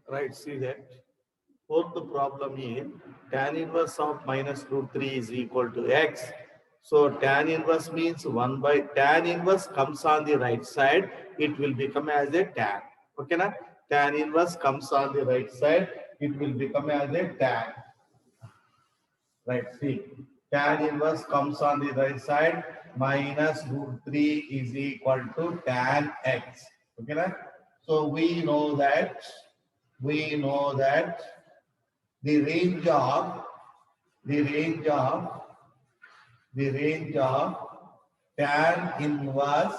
Right, see that. Fourth problem is tan inverse of minus root 3 is equal to x. So tan inverse means 1 by tan inverse comes on the right side. It will become as a tan. Okay, na? Tan inverse comes on the right side. It will become as a tan. Right, see. Tan inverse comes on the right side. Minus root 3 is equal to tan x. Okay, na? So we know that the range of the range of the range of tan inverse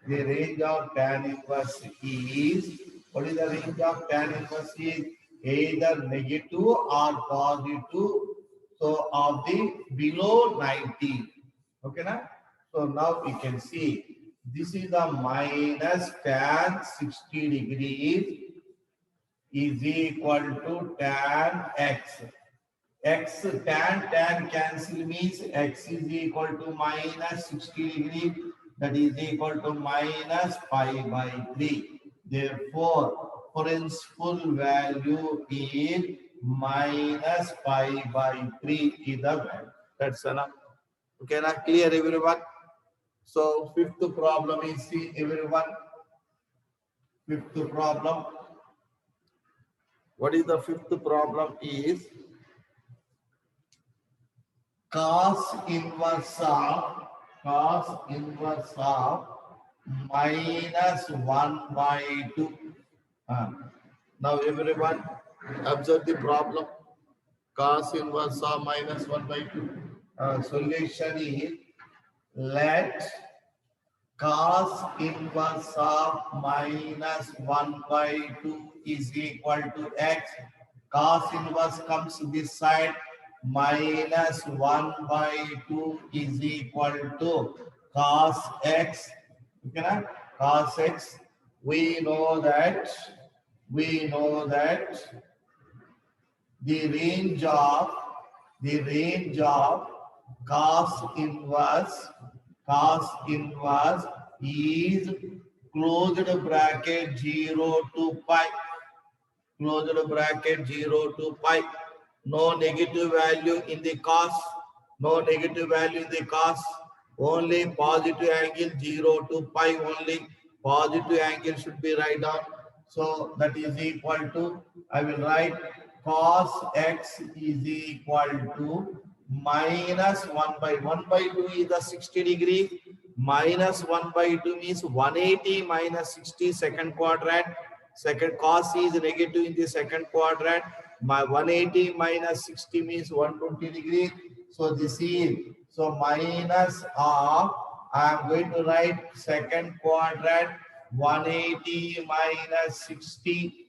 the range of tan inverse is, what is the range of tan inverse is? Either negative or positive, so of the below 90. Okay na? So now we can see this is the minus tan 60 degrees is equal to tan x. X tan cancel means x is equal to minus 60 degree, that is equal to minus pi by 3. Therefore, principal value is minus pi by 3 is the value. That's enough. Okay, now clear everyone? So fifth problem is, see everyone, fifth problem. What is the fifth problem is cos inverse of minus 1 by 2. Uh, Now everyone observe the problem. Cos inverse of minus 1 by 2. Solution is, let cos inverse of minus 1 by 2 is equal to x. Cos inverse comes this side, minus 1 by 2 is equal to cos x. Okay, na? Cos x. We know that the range of cos inverse is closed bracket 0 to pi, closed bracket 0 to pi. No negative value in the cos, no negative value in the cos, only positive angle 0 to pi, only positive angle should be right on. So that is equal to, I will write cos x is equal to minus 1 by 2 is the 60 degree, minus 1 by 2 means 180 minus 60 second quadrant. Second cos is negative in the second quadrant. My 180 minus 60 means 120 degree. So this is, so minus of, I am going to write second quadrant 180 minus 60,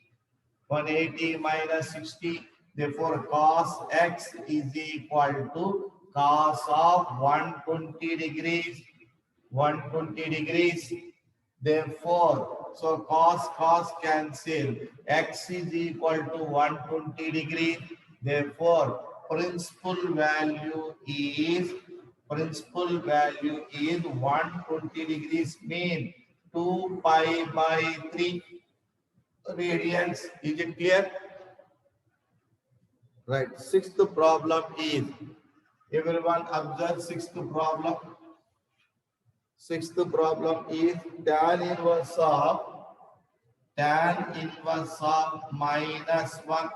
180 minus 60. Therefore, cos x is equal to cos of 120 degrees. 120 degrees. Therefore, so cos cancel. X is equal to 120 degrees. Therefore, principal value is 120 degrees, mean 2 pi by 3 radians. Is it clear? Right. Sixth problem is, everyone observe sixth problem. Sixth problem is tan inverse of minus 1.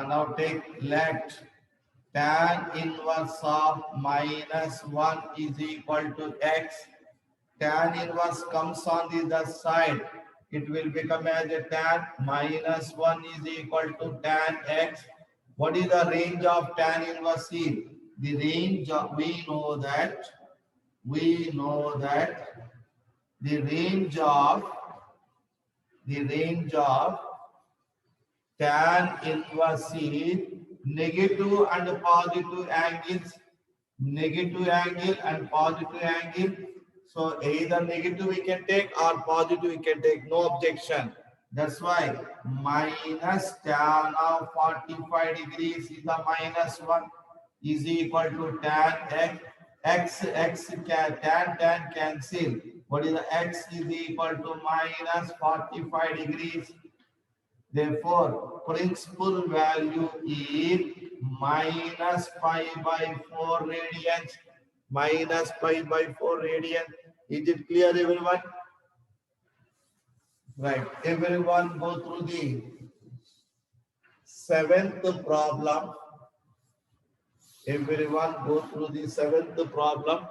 Now take let tan inverse of minus 1 is equal to x. Tan inverse comes on the other side. It will become as a tan minus 1 is equal to tan x. What is the range of tan inverse is? The range of, we know that the range of tan inverse is negative and positive angles, negative angle and positive angle. So either negative we can take or positive we can take, no objection. That's why minus tan of 45 degrees is the minus 1 is equal to tan x tan cancel. What is the x is equal to minus 45 degrees. Therefore, principal value is minus pi by 4 radians. Minus pi by 4 radians. Is it clear, everyone? Right. Everyone go through the seventh problem. Everyone go through the seventh problem.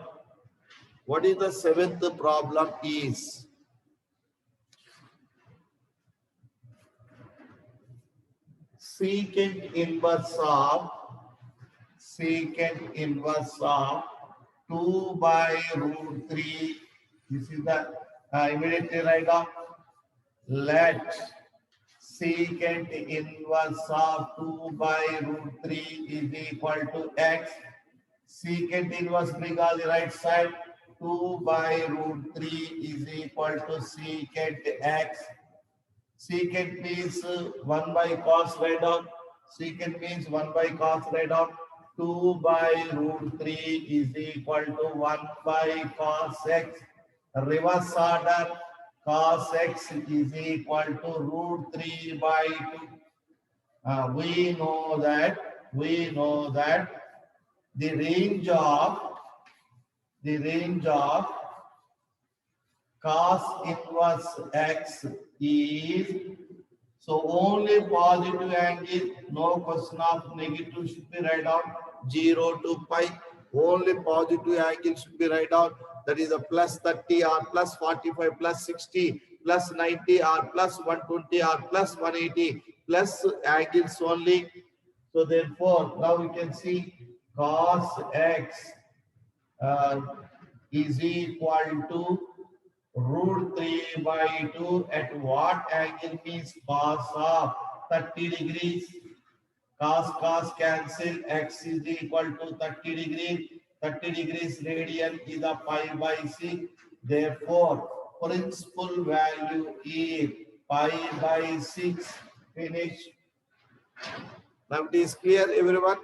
What is the seventh problem is? Secant inverse of 2 by root 3. This is the immediately write down. Let secant inverse of 2 by root 3 is equal to x. Secant inverse bring on the right side. 2 by root 3 is equal to secant x. Secant means 1 by cos write down. Secant means 1 by cos write down. 2 by root 3 is equal to 1 by cos x. Reverse order, cos x is equal to root 3 by 2. We know that the range of cos inverse x is, so only positive angle, no question of negative should be write down, 0 to pi. Only positive angle should be write down, that is a plus 30 or plus 45 plus 60 plus 90 or plus 120 or plus 180 plus angles only. So therefore now we can see cos x is equal to root 3 by 2 at what angle means cos of 30 degrees. Cos cancel, x is equal to 30 degrees. 30 degrees radian is a pi by 6. Therefore, principal value is pi by 6. Finish. Now it is clear, everyone.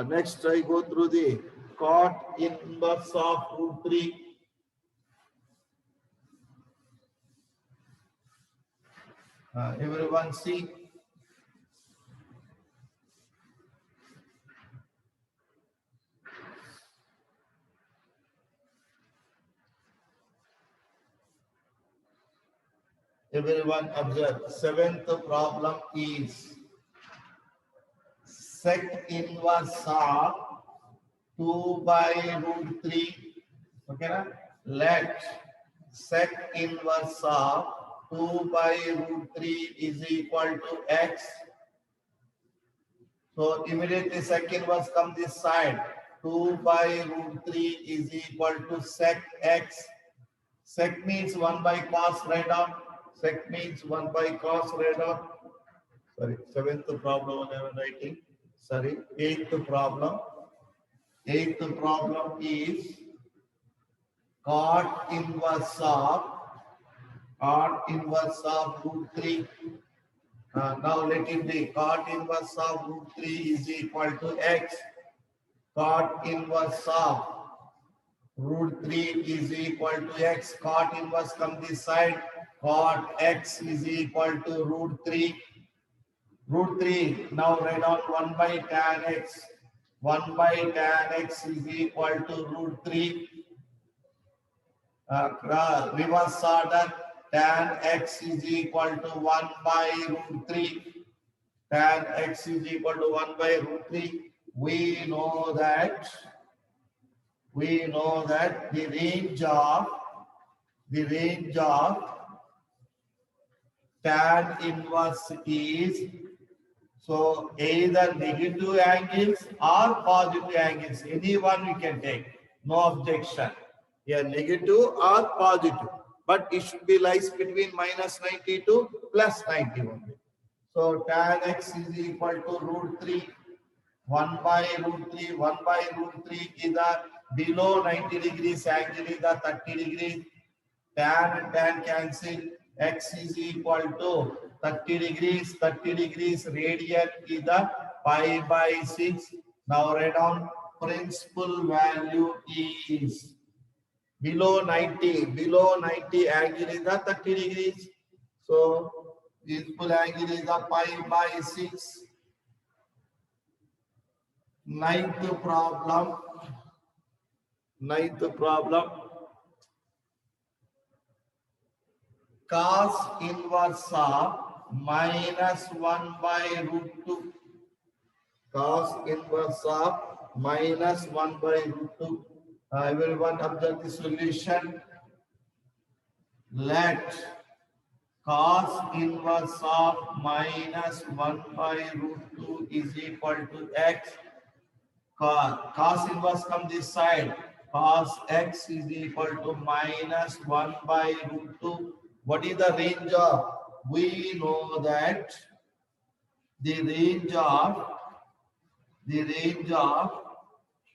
Next, I go through the cot inverse of root 3. Everyone see. Everyone observe. Seventh problem is sec inverse of 2 by root 3. Okay, na? Let sec inverse of 2 by root 3 is equal to x. So immediately sec inverse come this side. 2 by root 3 is equal to sec x. Sec means 1 by cos write down. Sec means 1 by cos write down. Sorry, seventh problem I am writing. Sorry, eighth problem. Eighth problem is cot inverse of root 3. Now let it be cot inverse of root 3 is equal to x. Cot inverse of root 3 is equal to x. Cot inverse come this side. Cot x is equal to root 3. Root 3. Now write down 1 by tan x. 1 by tan x is equal to root 3. Reverse order, tan x is equal to 1 by root 3. Tan x is equal to 1 by root 3. We know that the range of tan inverse is, so either negative angles or positive angles, any one we can take, no objection. Yeah, negative or positive, but it should be lies between minus 90 to plus 90 only. So tan x is equal to root 3, 1 by root 3, 1 by root 3 is a below 90 degrees angle is a 30 degrees. Tan and tan cancel, x is equal to 30 degrees, radian is the pi by 6. Now write down principal value is below 90 angle is the 30 degrees. So useful angle is a pi by 6. Ninth problem. Cos inverse of minus 1 by root 2. Cos inverse of minus 1 by root 2. Everyone observe the solution. Let cos inverse of minus 1 by root 2 is equal to x. Cos inverse come this side. Cos x is equal to minus 1 by root 2. What is the range of? We know that the range of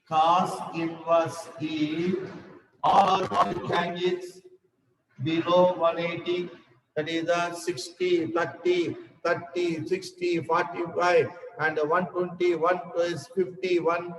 cos inverse is all angles below 180, that is 60, 30, 30, 60, 45, and 120, 1 is 50, 1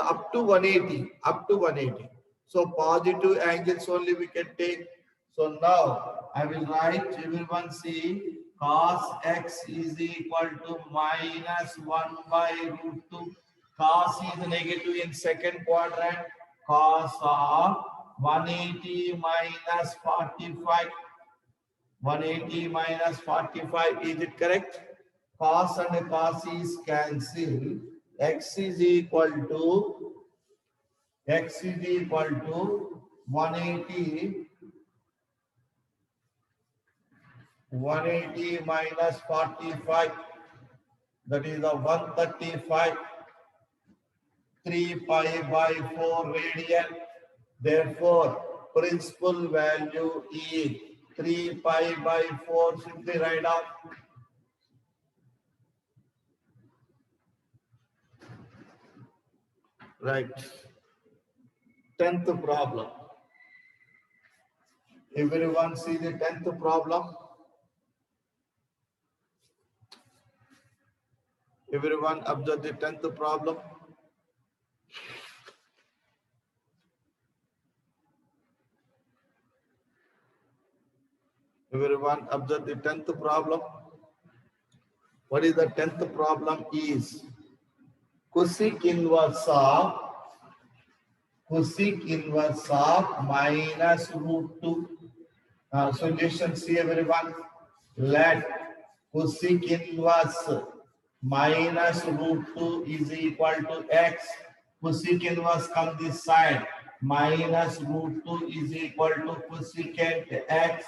up to 180. So positive angles only we can take. So now I will write, everyone see, cos x is equal to minus 1 by root 2. Cos is negative in second quadrant. Cos of 180 minus 45. 180 minus 45. Is it correct? Cos and cos is cancel. X is equal to 180 minus 45. That is a 135. 3 pi by 4 radian. Therefore, principal value is 3 pi by 4. Simply write down. Right. 10th problem. Everyone see the 10th problem? Everyone observe the 10th problem? Everyone observe the 10th problem? What is the 10th problem is? Cosec inverse of minus root 2. Solution see everyone. Let cosec inverse minus root 2 is equal to x. Cosec inverse come this side. Minus root 2 is equal to cosecant x.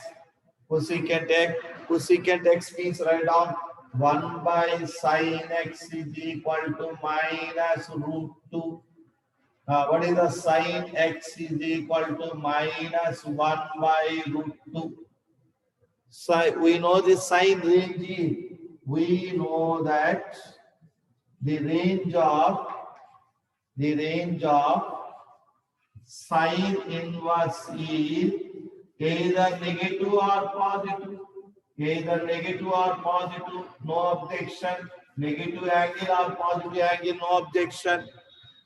Cosecant x means write down 1 by sin x is equal to minus root 2. What is the sin x is equal to minus 1 by root 2. So we know the sine range. We know that the range of sine inverse is either negative or positive. No objection. Negative angle or positive angle, no objection.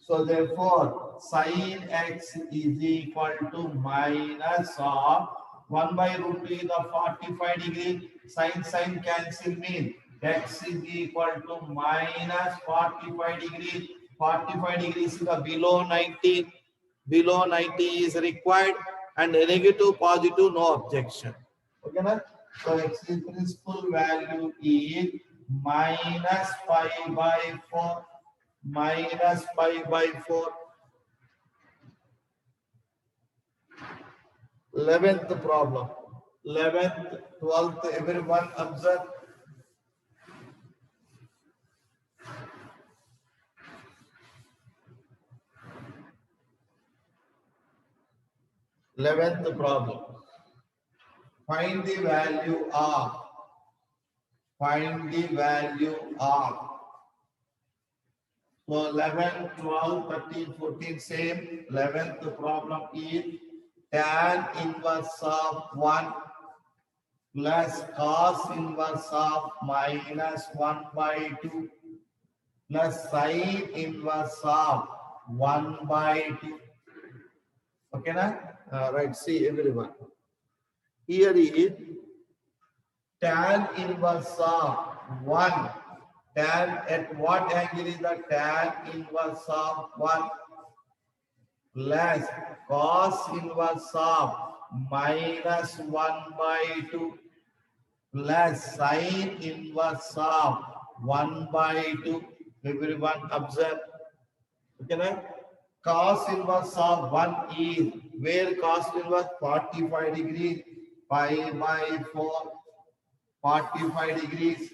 So therefore, sin x is equal to minus of 1 by root 2 is the 45 degree. Sin cancel mean x is equal to minus 45 degree. 45 degrees is the below 90. Below 90 is required, and negative, positive, no objection. Okay, na? So x is principal value is minus pi by 4. Minus pi by 4. 11th problem. 11th, 12th, everyone observe. Eleventh problem. Find the value of. So 11, 12, 13, 14, same. 11th problem is tan inverse of 1 plus cos inverse of minus 1 by 2 plus sine inverse of 1 by 2. Okay, na? Right, see everyone. Here is tan inverse of 1. Tan at what angle is the tan inverse of 1 plus cos inverse of minus 1 by 2 plus sine inverse of 1 by 2. Everyone observe. Okay, now? Cos inverse of 1 is where cos inverse 45 degrees pi by 4 45 degrees.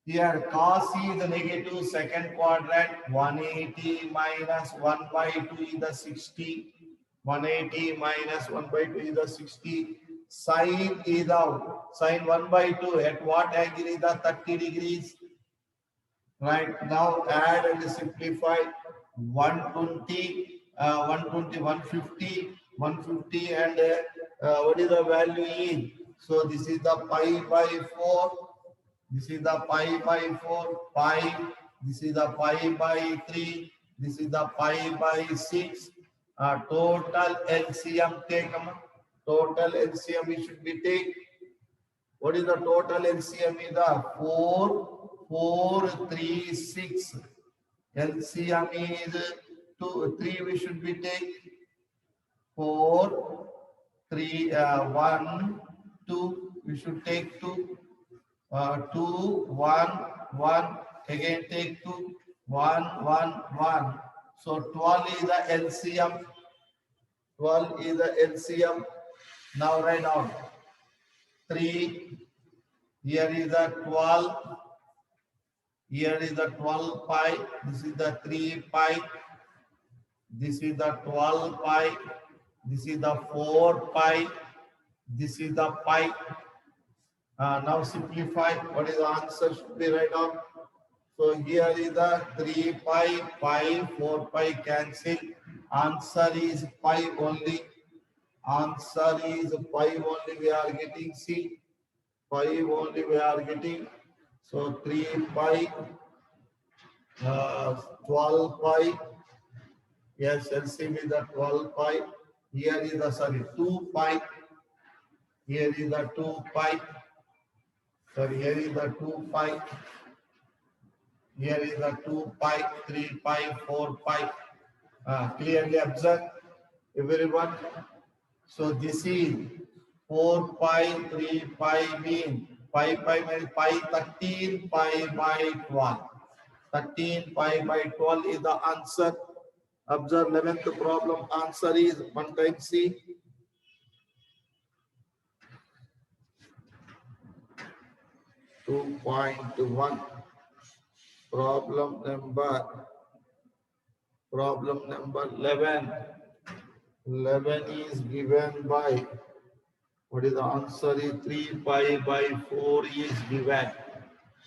Here cos is the negative second quadrant 180 minus 1 by 2 is the 60. 180 minus 1 by 2 is the 60. Sine is out. Sine 1 by 2 at what angle is the 30 degrees? Right now add and simplify 120, 120, 150, 150 and what is the value in? So this is the pi by 4. This is the pi by 4, pi. This is the pi by 3. This is the pi by 6. Total LCM take. Total LCM we should be take. What is the total LCM? Is the 436. LCM is 2, 3 we should be take. 4, 3, 1, 2 we should take 2. 2, 1, 1, again take 2, 1, 1, 1. So 12 is the LCM. 12 is the LCM. Now write down 3. Here is the 12. Here is the 12 pi. This is the 3 pi. This is the 12 pi. This is the 4 pi. This is the pi. Now simplify. What is the answer should be right on. So here is the 3 pi, pi, 4 pi cancel. Answer is pi only. Answer is pi only we are getting. C. Pi only we are getting. So 3 pi, 12 pi. Yes, LCM is the 12 pi. Here is the 2 pi. Here is the 2 pi. Here is the 2 pi. Here is the 2 pi, 3 pi, 4 pi. Clearly observe, everyone. So this is 4 pi, 3 pi mean pi minus pi 13 pi by 12. 13 pi by 12 is the answer. Observe 11th problem. Answer is 1 time C. (2.1). Problem number 11. 11 is given by, what is the answer is 3 pi by 4 is given.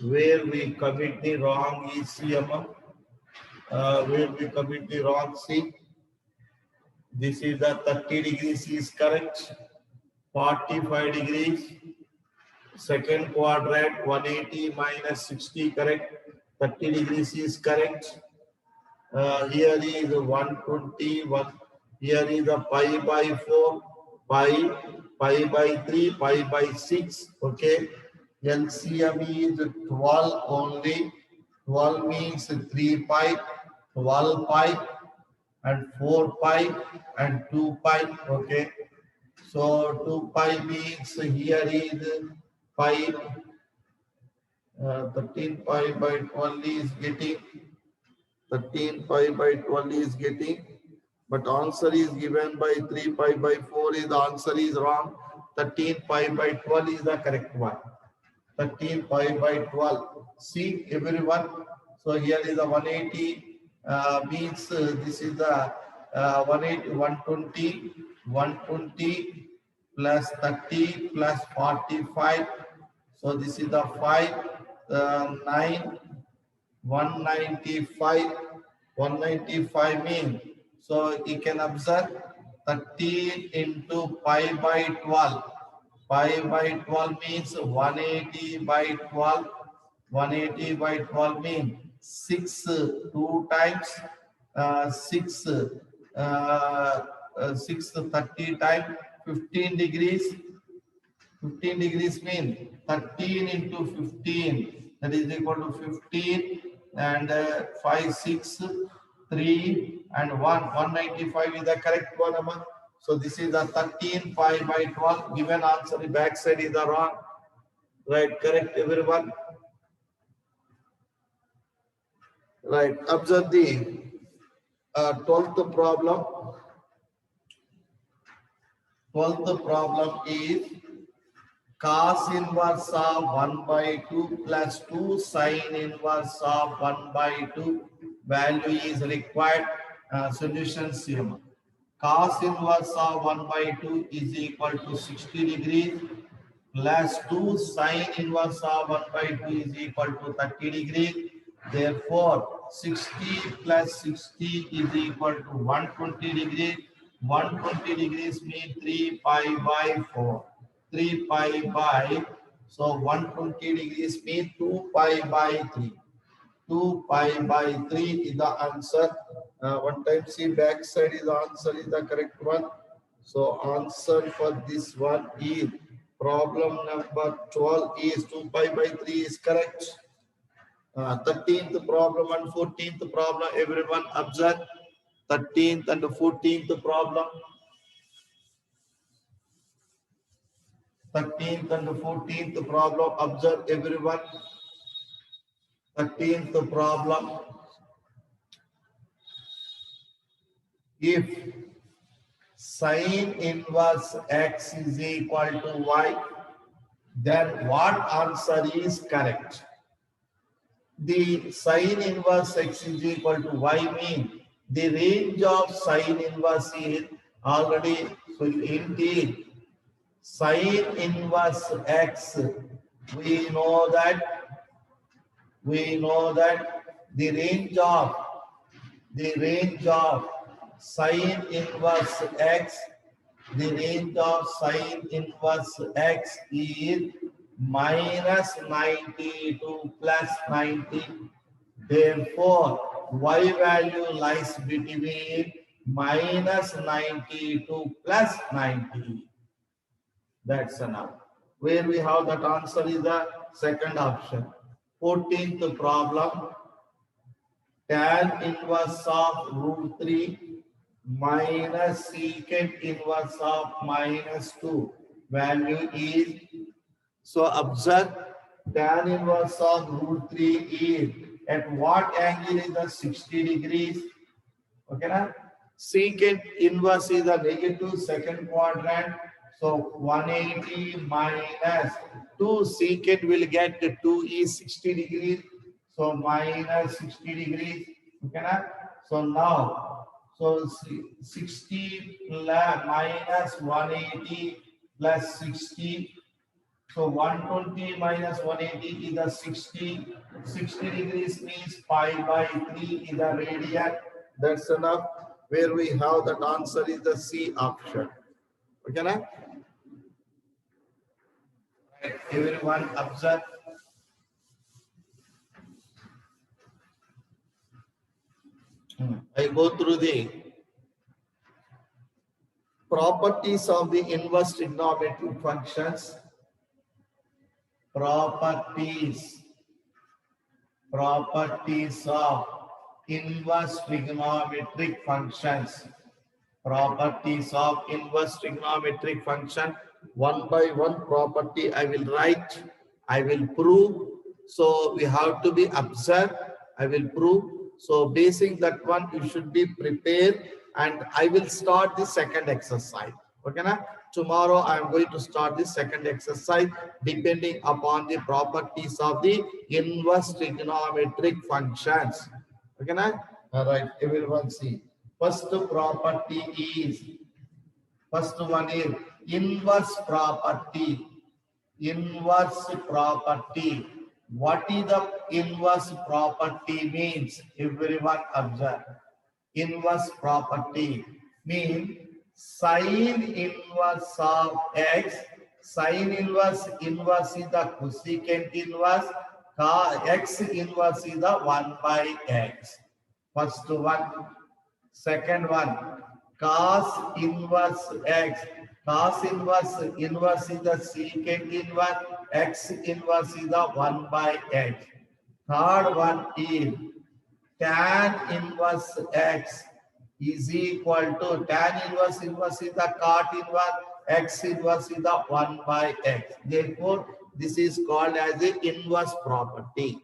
Where we commit the wrong is CM. Where we commit the wrong C. This is the 30 degrees is correct. 45 degrees. Second quadrant 180 minus 60 correct. 30 degrees is correct. Here is 121. Here is the pi by 4, pi by 3, pi by 6. Okay. LCM is 12 only. 12 means 3 pi, 12 pi, and 4 pi, and 2 pi. Okay. So 2 pi means here is pi. 13 pi by 12 is getting. 13 pi by 12 is getting, but answer is given by 3 pi by 4 is the answer is wrong. 13 pi by 12 is the correct one. 13 pi by 12. See everyone. So here is the 180 means this is the 180, 120, 120 plus 30 plus 45. So this is the 5, 9, 195. 195 mean. So you can observe 13 into pi by 12. Pi by 12 means 180 by 12. 180 by 12 means 6 2 times 6 6 30 times 15 degrees. 15 degrees mean 13 into 15, that is equal to 15, and 5, 6, 3 and 1. 195 is the correct one, Amma. So this is the 13 pi by 12. Given answer, the back side is the wrong. Right, correct everyone. Right, observe the 12th problem. 12th problem is cos inverse of 1 by 2 plus 2 sin inverse of 1 by 2 value is required. Solution CM. Cos inverse of 1 by 2 is equal to 60 degrees plus 2 sin inverse of 1 by 2 is equal to 30 degrees. Therefore, 60 plus 60 is equal to 120 degrees. 120 degrees means 3 pi by 4. 3 pi by, so 120 degrees means 2 pi by 3. 2 pi by 3 is the answer. One time see back side is the answer is the correct one. So answer for this one is problem number 12 is 2 pi by 3 is correct. 13th problem and 14th problem, everyone observe. 13th and 14th problem. 13th and 14th problem, observe everyone. 13th problem. If sin inverse x is equal to y, then what answer is correct? The sin inverse x is equal to y mean the range of sin inverse is already, so indeed sin inverse x, we know that the range of sin inverse x, the range of sin inverse x is minus 90 to plus 90. Therefore, y value lies between minus 90 to plus 90. That's enough. Where we have that answer is the second option. 14th problem. Tan inverse of root 3 minus secant inverse of minus 2 value is, so observe, tan inverse of root 3 is at what angle is the 60 degrees. Okay, na? Secant inverse is the negative second quadrant. So 180 minus 2 secant will get 2 is 60 degrees. So minus 60 degrees. Okay, na? So now, so 60 minus 180 plus 60. So 120 minus 180 is the 60. 60 degrees means pi by 3 is the radian. That's enough. Where we have that answer is the C option. Okay, na? Right. Everyone observe. I go through the properties of the inverse trigonometric functions. Properties of inverse trigonometric functions. Properties of inverse trigonometric function. One by one property I will write, I will prove. So we have to be observed. I will prove. So basing that one, you should be prepared, and I will start the second exercise. Okay, na? Tomorrow I am going to start the second exercise depending upon the properties of the inverse trigonometric functions. Okay, na? All right, everyone see. First property is, first one is inverse property. Inverse property. What is the inverse property means? Everyone observe. Inverse property means sin inverse of x. Sin inverse is the cosecant inverse. X inverse is the 1 by x. First one. Second one, cos inverse x. Cos inverse is the secant inverse, x inverse is the 1 by x. Third one is tan inverse x is equal to tan inverse is the cot inverse, x inverse is the 1 by x. Therefore, this is called as the inverse property.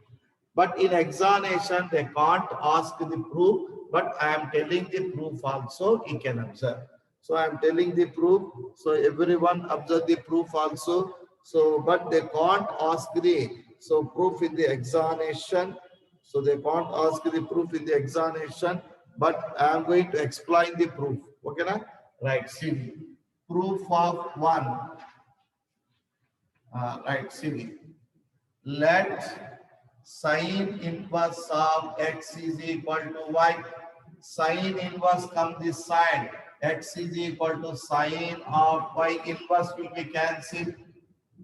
But in examination, they can't ask the proof, but I am telling the proof also, you can observe. So I am telling the proof, so everyone observe the proof also. So, but they can't ask the proof in the examination. So they can't ask the proof in the examination, but I am going to explain the proof. Okay, na? Right, see. Proof of one. Right, see. Let sine inverse of x is equal to y. Sine inverse come this side. X is equal to sine of y. Inverse will be cancelled.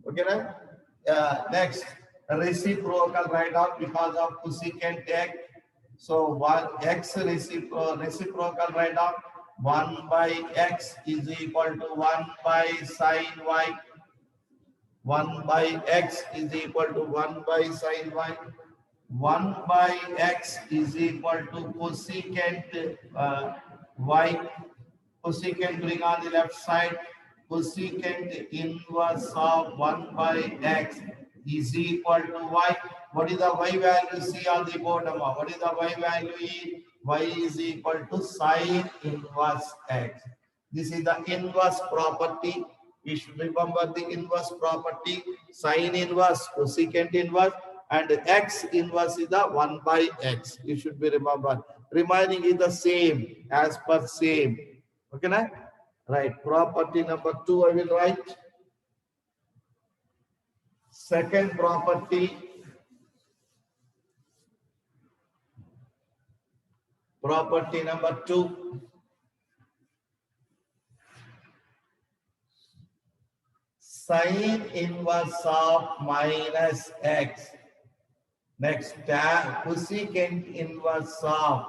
Okay, right? Next, reciprocal write off because of cosecant x. So one x reciprocal write off 1 by x is equal to 1 by sine y. 1 by x is equal to 1 by sine y. 1 by x is equal to cosecant y. Cosecant bring on the left side. Cosecant inverse of 1 by x is equal to y. What is the y value? See on the bottom. What is the y value? Y is equal to sine inverse x. This is the inverse property. You should remember the inverse property. Sine inverse, cosecant inverse, and x inverse is the 1 by x. You should be remembered. Remaining is the same as per same. Okay, na? Right. Property number 2 I will write. Second property. Property number 2. Sine inverse of minus x. Next, cosecant inverse of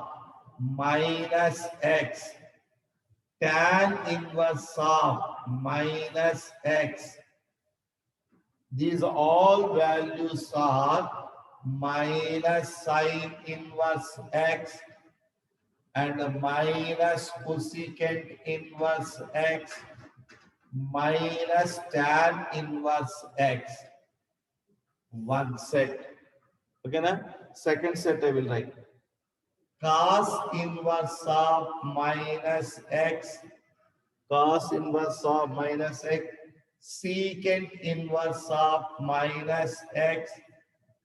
minus x. Tan inverse of minus x. These all values are minus sine inverse x and minus cosecant inverse x minus tan inverse x. One set. Okay, na? Second set I will write. Cos inverse of minus x. Cos inverse of minus x. Secant inverse of minus x.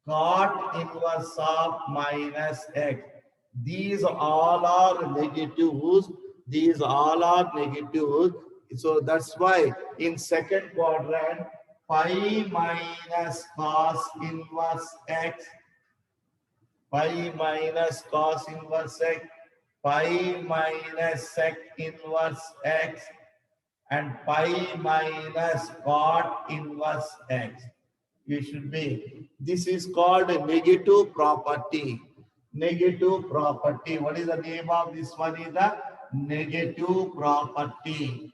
Cot inverse of minus x. These all are negatives. These all are negatives. So that's why in second quadrant, pi minus cos inverse x, pi minus cos inverse x, pi minus sec inverse x, and pi minus cot inverse x. You should be. This is called a negative property. Negative property. What is the name of this one? Is the negative property.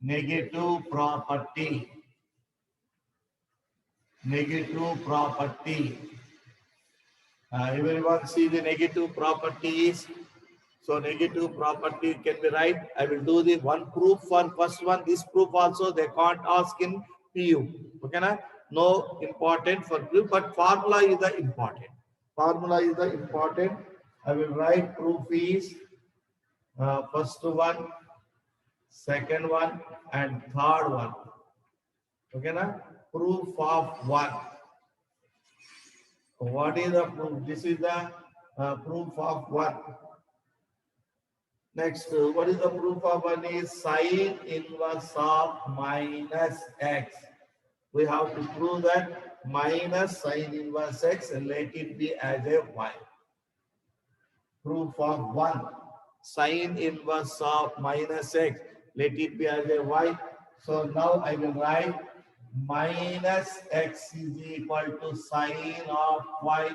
Negative property. Negative property. Everyone see the negative properties. So negative property can be right. I will do the one proof for first one. This proof also they can't ask in PU. Okay, na? No important for proof, but formula is the important. Formula is the important. I will write proof is first one, second one, and third one. Okay, na? Proof of one. What is the proof? This is the proof of one. Next, what is the proof of one? Is sine inverse of minus x. We have to prove that minus sine inverse x and let it be as a y. Proof of one. Sine inverse of minus x. Let it be as a y. So now I will write minus x is equal to sine of y.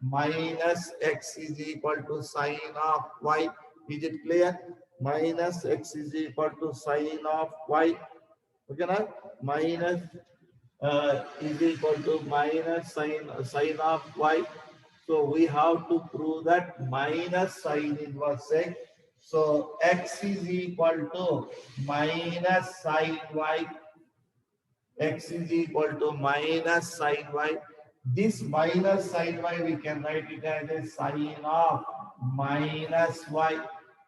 Minus x is equal to sine of y. Is it clear? minus x is equal to sine of y. Okay, na? Minus is equal to minus sine of y. So we have to prove that minus sine inverse x. So x is equal to minus sine y. X is equal to minus sine y. This minus sine y, we can write it as a sine of minus y.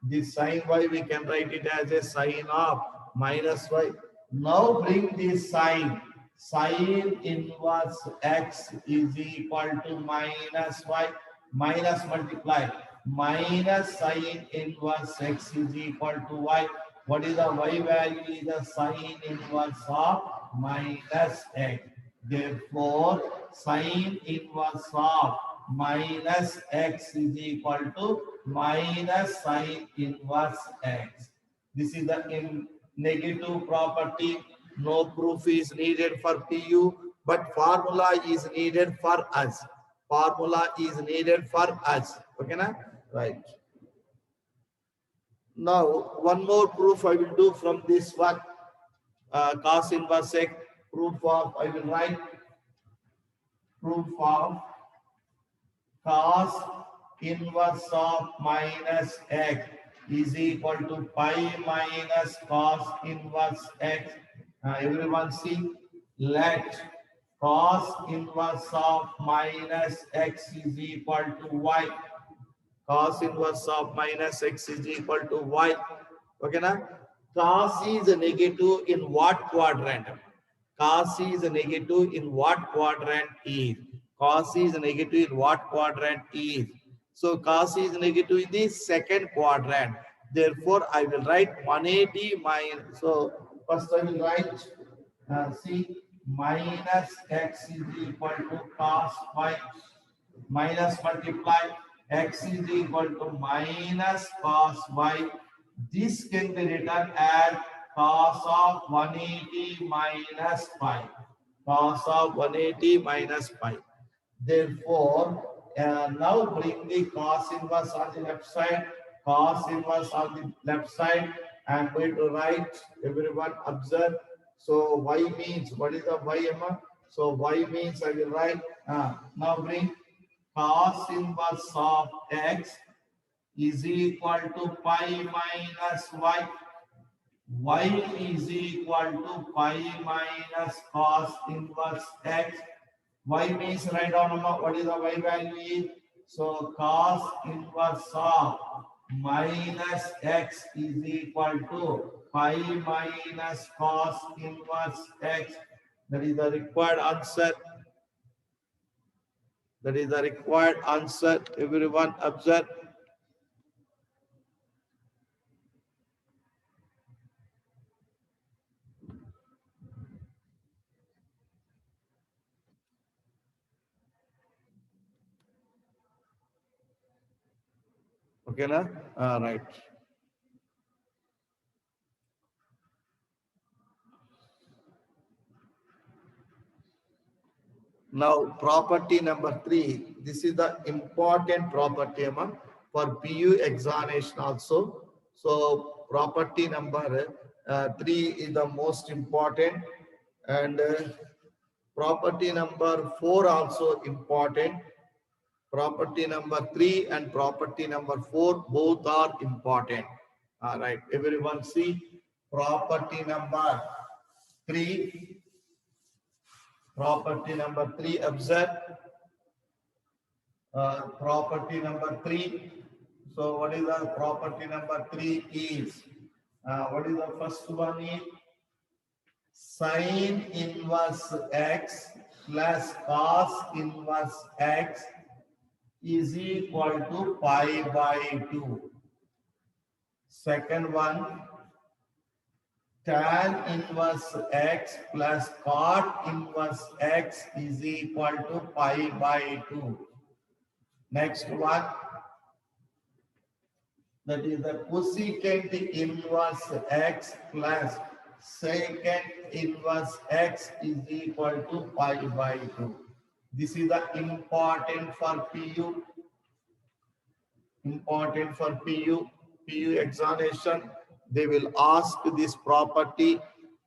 This sine y, we can write it as a sine of minus y. Now bring this sine. Sine inverse x is equal to minus y. Minus multiply. Minus sine inverse x is equal to y. What is the y value? Is the sine inverse of minus x. Therefore, sine inverse of minus x is equal to minus sine inverse x. This is the negative property. No proof is needed for PU, but formula is needed for us. Formula is needed for us. Okay, na? Right. Now, one more proof I will do from this one. Cos inverse x, proof of, I will write proof of cos inverse of minus x is equal to pi minus cos inverse x. Everyone see, let cos inverse of minus x is equal to y. Cos inverse of minus x is equal to y. Okay, na? Cos is a negative in what quadrant? Cos is a negative in what quadrant is? Cos is a negative in what quadrant is? So cos is negative in the second quadrant. Therefore, I will write 180 minus. So first I will write see minus x is equal to cos y minus multiply x is equal to minus cos y. This can be written as cos of 180 minus pi. Cos of 180 minus pi. Therefore, now bring the cos inverse on the left side. Cos inverse on the left side. I am going to write. Everyone observe. So y means, what is the y, Emma? So y means I will write. Now bring cos inverse of x is equal to pi minus y. Y is equal to pi minus cos inverse x. Y means write down what is the y value. So cos inverse of minus x is equal to pi minus cos inverse x. That is the required answer. That is the required answer. Everyone observe. Okay, na? Right. Now, property number 3. This is the important property for PU examination also. So, property number 3 is the most important, and property number 4 also important. Property number 3 and property number 4 both are important. All right, everyone see property number 3. Property number 3, observe. Property number 3. So what is the property number 3 is? What is the first one is? Sine inverse x plus cos inverse x is equal to pi by 2. Second one, tan inverse x plus cot inverse x is equal to pi by 2. Next one, that is the cosecant inverse x plus secant inverse x is equal to pi by 2. This is the important for PU. Important for PU. PU examination, they will ask this property.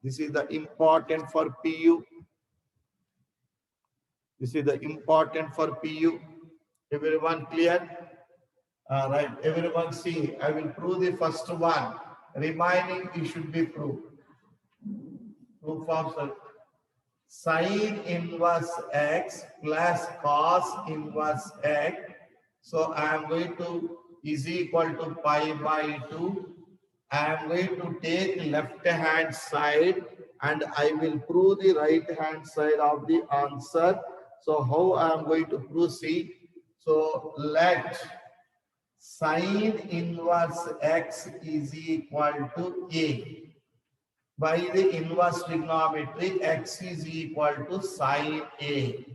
This is the important for PU. This is the important for PU. Everyone clear? Right. Everyone see. I will prove the first one. Remaining it should be proved. Proof of sine inverse x plus cos inverse x. So I am going to is equal to pi by 2. I am going to take left hand side and I will prove the right hand side of the answer. So how I am going to proceed? So let sine inverse x is equal to A. By the inverse trigonometry, x is equal to sine A.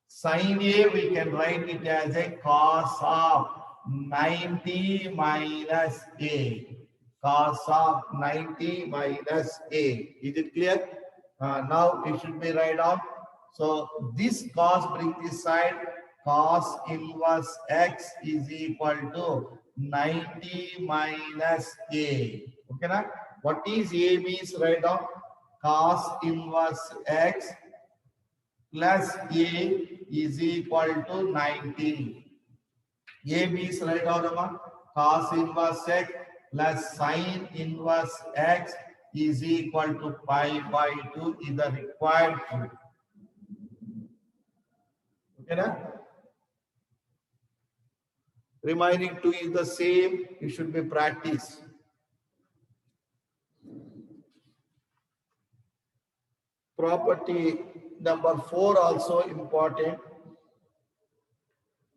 Sine A, we can write it as a cos of 90 minus A. Cos of 90 minus A. Is it clear? Now it should be right off. So this cos bring this side. Cos inverse x is equal to 90 minus A. Okay, na? What is A means right off? Cos inverse x plus A is equal to 90. A means right off, cos inverse x plus sine inverse x is equal to pi by 2 is the required proof. Okay, na? Remaining 2 is the same. It should be practiced. Property number 4 also important.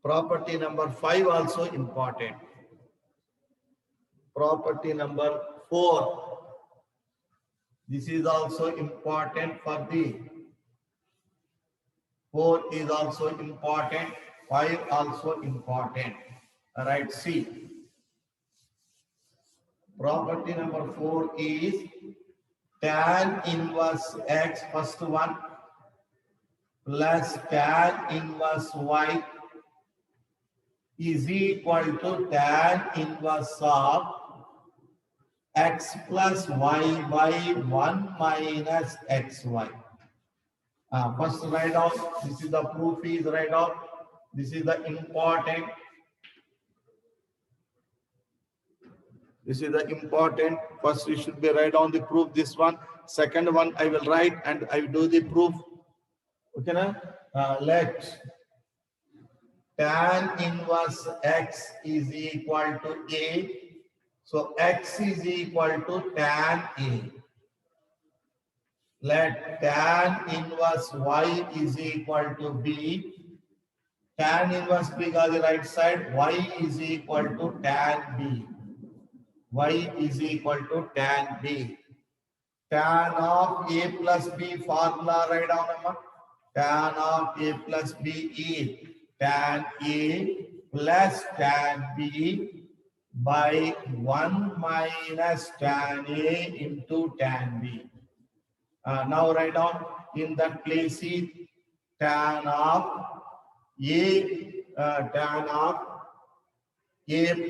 Property number 5 also important. Property number 4. This is also important for the 4 is also important. 5 also important. All right, see. Property number 4 is tan inverse x, first one, plus tan inverse y is equal to tan inverse of x plus y by 1 minus xy. First write out, this is the proof is write out. This is the important. This is the important. First we should be write down the proof, this one. Second one I will write and I will do the proof. Okay, na? Let tan inverse x is equal to A. So x is equal to tan A. Let tan inverse y is equal to B. Tan inverse B got the right side. Y is equal to tan B. Y is equal to tan B. Tan of A plus B formula write down. Tan of A plus B is tan A plus tan B by 1 minus tan A into tan B. Now write down in that place is tan of A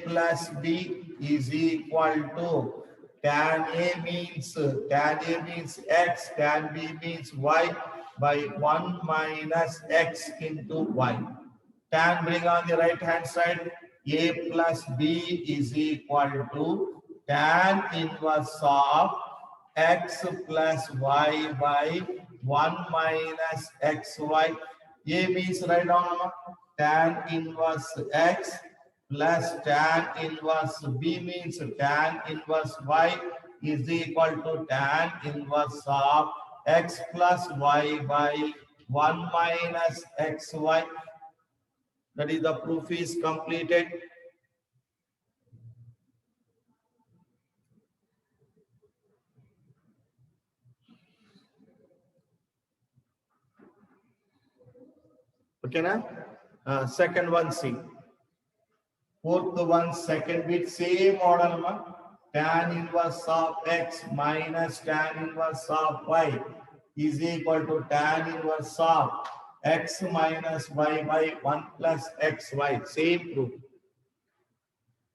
plus B is equal to tan A means x, tan B means y by 1 minus x into y. Tan bring on the right hand side, A plus B is equal to tan inverse of x plus y by 1 minus xy. A means right down tan inverse x plus tan inverse B means tan inverse y is equal to tan inverse of x plus y by 1 minus xy. That is the proof is completed. Okay, na? Second one, see. Fourth one, second bit, same model. Tan inverse of x minus tan inverse of y is equal to tan inverse of x minus y by 1 plus xy. Same proof.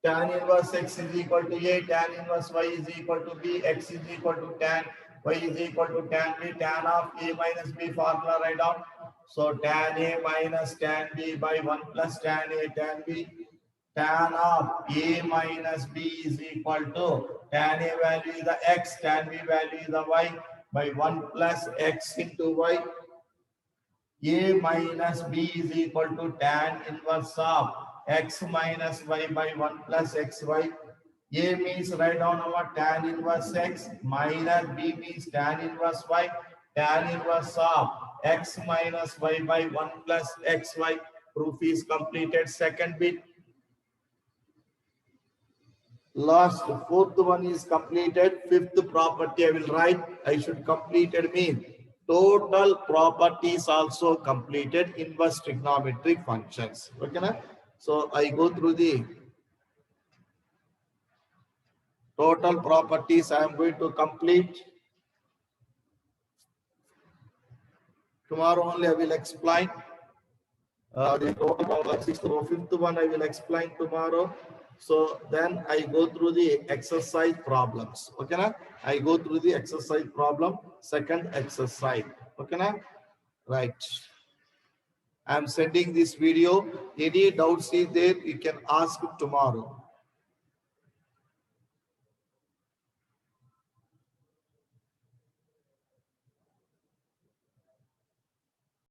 tan inverse x is equal to a, tan inverse y is equal to b, x is equal to tan, y is equal to tan b, tan of a minus b formula write down. So tan a minus tan b by 1 plus tan a tan b. Tan of a minus b is equal to tan a value is the x, tan b value is the y by 1 plus x into y. A minus b is equal to tan inverse of x minus y by 1 plus xy. A means write down our tan inverse x, minus b means tan inverse y, tan inverse of x minus y by 1 plus xy. Proof is completed. Second bit. Last, fourth one is completed. Fifth property I will write. I should completed mean total properties also completed inverse trigonometric functions. Okay, na? So I go through the total properties. I am going to complete. Tomorrow only I will explain. The total sixth or fifth one I will explain tomorrow. So then I go through the exercise problems. Okay, na? I go through the exercise problem, second exercise. Okay, na? Right. I am sending this video. Any doubts is there, you can ask tomorrow.